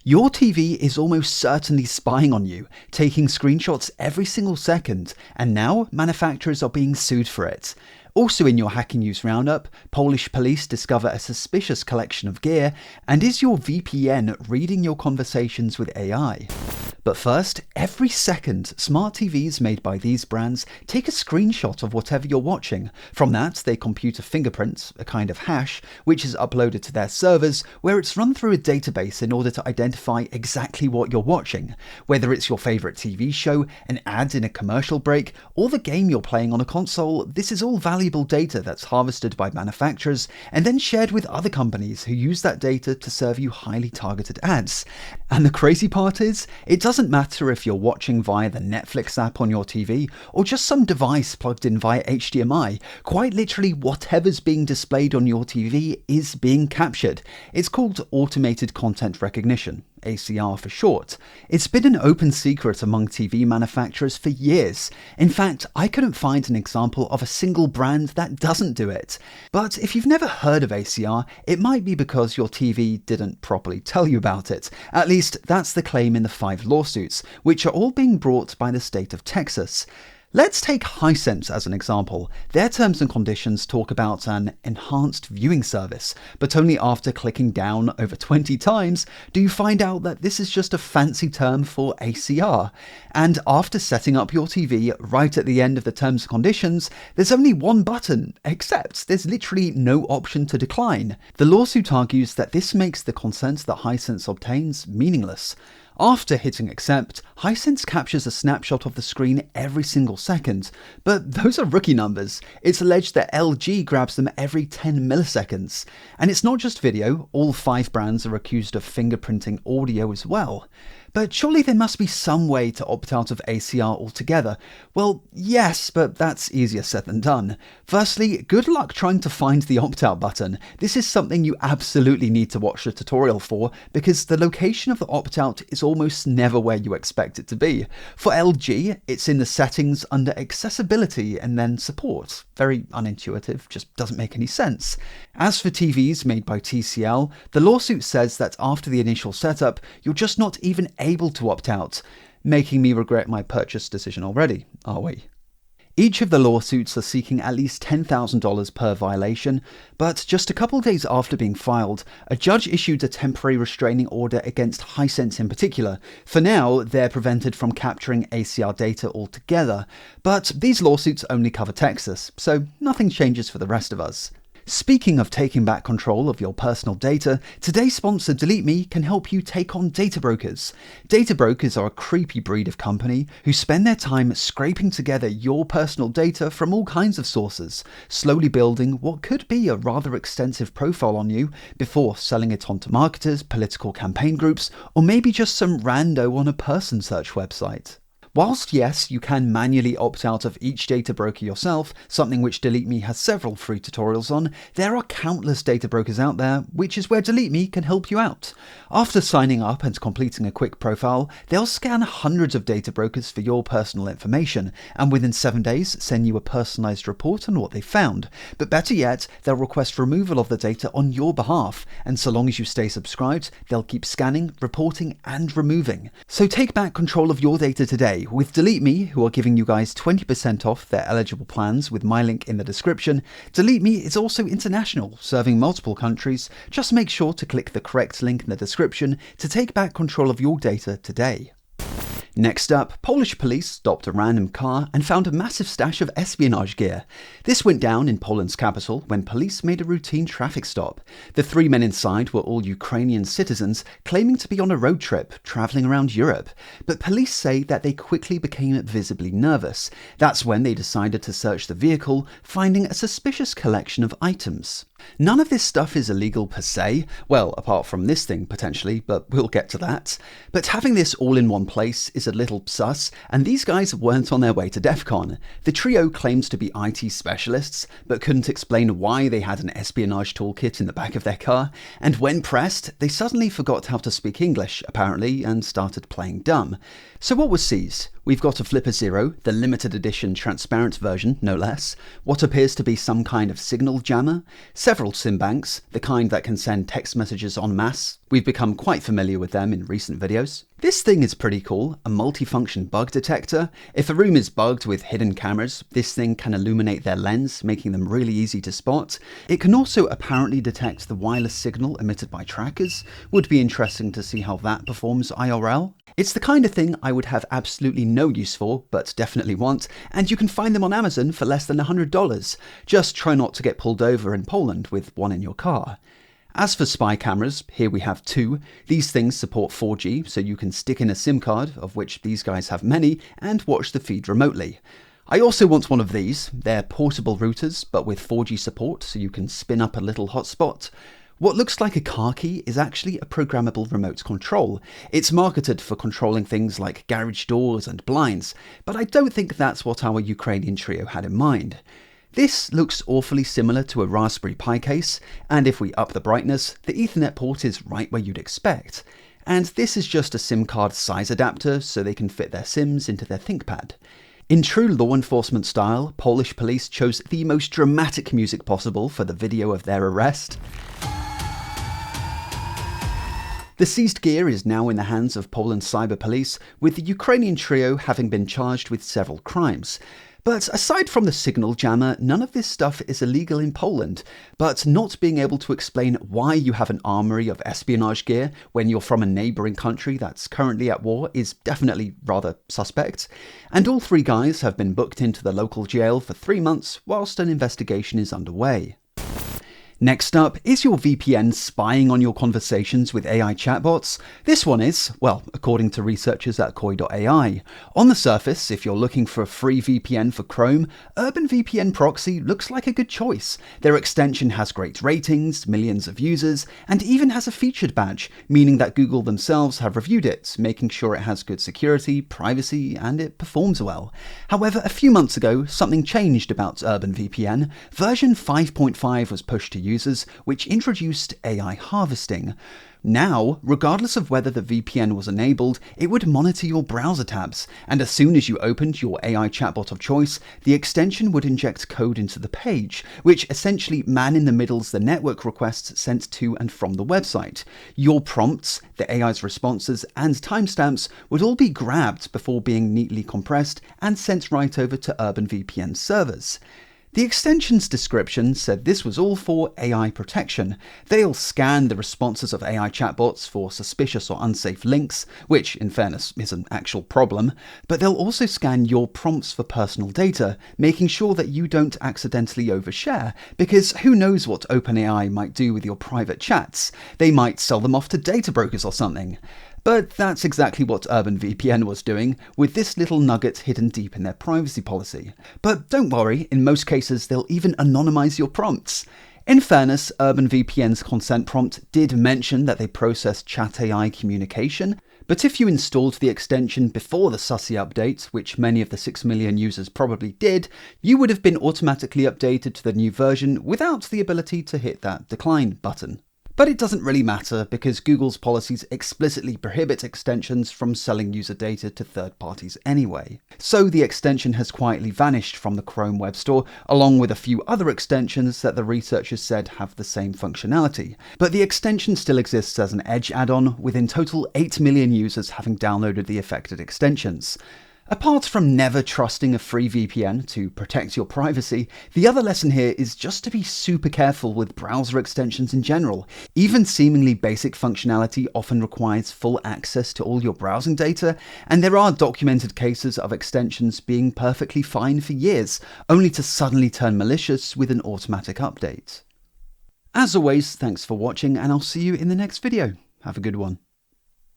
Your TV is almost certainly spying on you, taking screenshots every single second, and now manufacturers are being sued for it. Also in your hacking news roundup, Polish police discover a suspicious collection of gear, and is your VPN reading your conversations with AI? But first, every second, smart TVs made by these brands take a screenshot of whatever you're watching. From that, they compute a fingerprint, a kind of hash, which is uploaded to their servers, where it's run through a database in order to identify exactly what you're watching. Whether it's your favorite TV show, an ad in a commercial break, or the game you're playing on a console, this is all valuable data that's harvested by manufacturers and then shared with other companies who use that data to serve you highly targeted ads. And the crazy part is, it doesn't matter if you're watching via the Netflix app on your TV or just some device plugged in via HDMI. Quite literally, whatever's being displayed on your TV is being captured. It's called automated content recognition, ACR for short. It's been an open secret among TV manufacturers for years. In fact, I couldn't find an example of a single brand that doesn't do it. But if you've never heard of ACR, it might be because your TV didn't properly tell you about it. At least that's the claim in the 5 lawsuits, which are all being brought by the state of Texas. Let's take Hisense as an example. Their terms and conditions talk about an enhanced viewing service, but only after clicking down over 20 times do you find out that this is just a fancy term for ACR. And after setting up your TV, right at the end of the terms and conditions, there's only one button, except there's literally no option to decline. The lawsuit argues that this makes the consent that Hisense obtains meaningless. After hitting accept, Hisense captures a snapshot of the screen every single second, but those are rookie numbers. It's alleged that LG grabs them every 10 milliseconds. And it's not just video, all 5 brands are accused of fingerprinting audio as well. But surely there must be some way to opt out of ACR altogether. Well, yes, but that's easier said than done. Firstly, good luck trying to find the opt-out button. This is something you absolutely need to watch the tutorial for, because the location of the opt-out is almost never where you expect it to be. For LG, it's in the settings under accessibility and then support. Very unintuitive, just doesn't make any sense. As for TVs made by TCL, the lawsuit says that after the initial setup, you're just not even able to opt out, making me regret my purchase decision already, are we? Each of the lawsuits are seeking at least $10,000 per violation, but just a couple days after being filed, a judge issued a temporary restraining order against Hisense in particular. For now, they're prevented from capturing ACR data altogether, but these lawsuits only cover Texas, so nothing changes for the rest of us. Speaking of taking back control of your personal data, today's sponsor DeleteMe can help you take on data brokers. Data brokers are a creepy breed of company who spend their time scraping together your personal data from all kinds of sources, slowly building what could be a rather extensive profile on you before selling it on to marketers, political campaign groups, or maybe just some rando on a person search website. Whilst yes, you can manually opt out of each data broker yourself, something which DeleteMe has several free tutorials on, there are countless data brokers out there, which is where DeleteMe can help you out. After signing up and completing a quick profile, they'll scan hundreds of data brokers for your personal information, and within 7 days send you a personalized report on what they found. But better yet, they'll request removal of the data on your behalf, and so long as you stay subscribed, they'll keep scanning, reporting, and removing. So take back control of your data today with DeleteMe, who are giving you guys 20% off their eligible plans with my link in the description. DeleteMe is also international, serving multiple countries. Just make sure to click the correct link in the description to take back control of your data today. Next up, Polish police stopped a random car and found a massive stash of espionage gear. This went down in Poland's capital when police made a routine traffic stop. The 3 men inside were all Ukrainian citizens claiming to be on a road trip traveling around Europe. But police say that they quickly became visibly nervous. That's when they decided to search the vehicle, finding a suspicious collection of items. None of this stuff is illegal per se, well, apart from this thing potentially, but we'll get to that. But having this all in one place is a little sus, and these guys weren't on their way to DEF CON. The trio claims to be IT specialists, but couldn't explain why they had an espionage toolkit in the back of their car, and when pressed, they suddenly forgot how to speak English, apparently, and started playing dumb. So what was seized? We've got a Flipper Zero, the limited edition transparent version, no less, what appears to be some kind of signal jammer, several SIM banks, the kind that can send text messages en masse, We've become quite familiar with them in recent videos. This thing is pretty cool, a multifunction bug detector. If a room is bugged with hidden cameras, this thing can illuminate their lens, making them really easy to spot. It can also apparently detect the wireless signal emitted by trackers. Would be interesting to see how that performs IRL. It's the kind of thing I would have absolutely no use for, but definitely want, and you can find them on Amazon for less than $100. Just try not to get pulled over in Poland with one in your car. As for spy cameras, here we have two. These things support 4G, so you can stick in a SIM card, of which these guys have many, and watch the feed remotely. I also want one of these. They're portable routers, but with 4G support, so you can spin up a little hotspot. What looks like a car key is actually a programmable remote control. It's marketed for controlling things like garage doors and blinds, but I don't think that's what our Ukrainian trio had in mind. This looks awfully similar to a Raspberry Pi case, and if we up the brightness, the Ethernet port is right where you'd expect. And this is just a SIM card size adapter so they can fit their SIMs into their ThinkPad. In true law enforcement style, Polish police chose the most dramatic music possible for the video of their arrest. The seized gear is now in the hands of Poland's cyber police, with the Ukrainian trio having been charged with several crimes. But aside from the signal jammer, none of this stuff is illegal in Poland. But not being able to explain why you have an armory of espionage gear when you're from a neighbouring country that's currently at war is definitely rather suspect. And all three guys have been booked into the local jail for 3 months whilst an investigation is underway. Next up, is your VPN spying on your conversations with AI chatbots? This one is, well, according to researchers at Koi.ai. On the surface, if you're looking for a free VPN for Chrome, Urban VPN Proxy looks like a good choice. Their extension has great ratings, millions of users, and even has a featured badge, meaning that Google themselves have reviewed it, making sure it has good security, privacy, and it performs well. However, a few months ago, something changed about Urban VPN. Version 5.5 was pushed to users, which introduced AI harvesting. Now, regardless of whether the VPN was enabled, it would monitor your browser tabs, and as soon as you opened your AI chatbot of choice, the extension would inject code into the page, which essentially man-in-the-middles the network requests sent to and from the website. Your prompts, the AI's responses, and timestamps would all be grabbed before being neatly compressed and sent right over to Urban VPN servers. The extension's description said this was all for AI protection. They'll scan the responses of AI chatbots for suspicious or unsafe links, which, in fairness, is an actual problem, but they'll also scan your prompts for personal data, making sure that you don't accidentally overshare, because who knows what OpenAI might do with your private chats? They might sell them off to data brokers or something. But that's exactly what Urban VPN was doing, with this little nugget hidden deep in their privacy policy. But don't worry, in most cases they'll even anonymize your prompts. In fairness, Urban VPN's consent prompt did mention that they process chat AI communication, but if you installed the extension before the SUSI update, which many of the 6 million users probably did, you would have been automatically updated to the new version without the ability to hit that decline button. But it doesn't really matter because Google's policies explicitly prohibit extensions from selling user data to third parties anyway. So the extension has quietly vanished from the Chrome Web Store, along with a few other extensions that the researchers said have the same functionality. But the extension still exists as an Edge add-on, with in total 8 million users having downloaded the affected extensions. Apart from never trusting a free VPN to protect your privacy, the other lesson here is just to be super careful with browser extensions in general. Even seemingly basic functionality often requires full access to all your browsing data, and there are documented cases of extensions being perfectly fine for years, only to suddenly turn malicious with an automatic update. As always, thanks for watching, and I'll see you in the next video. Have a good one.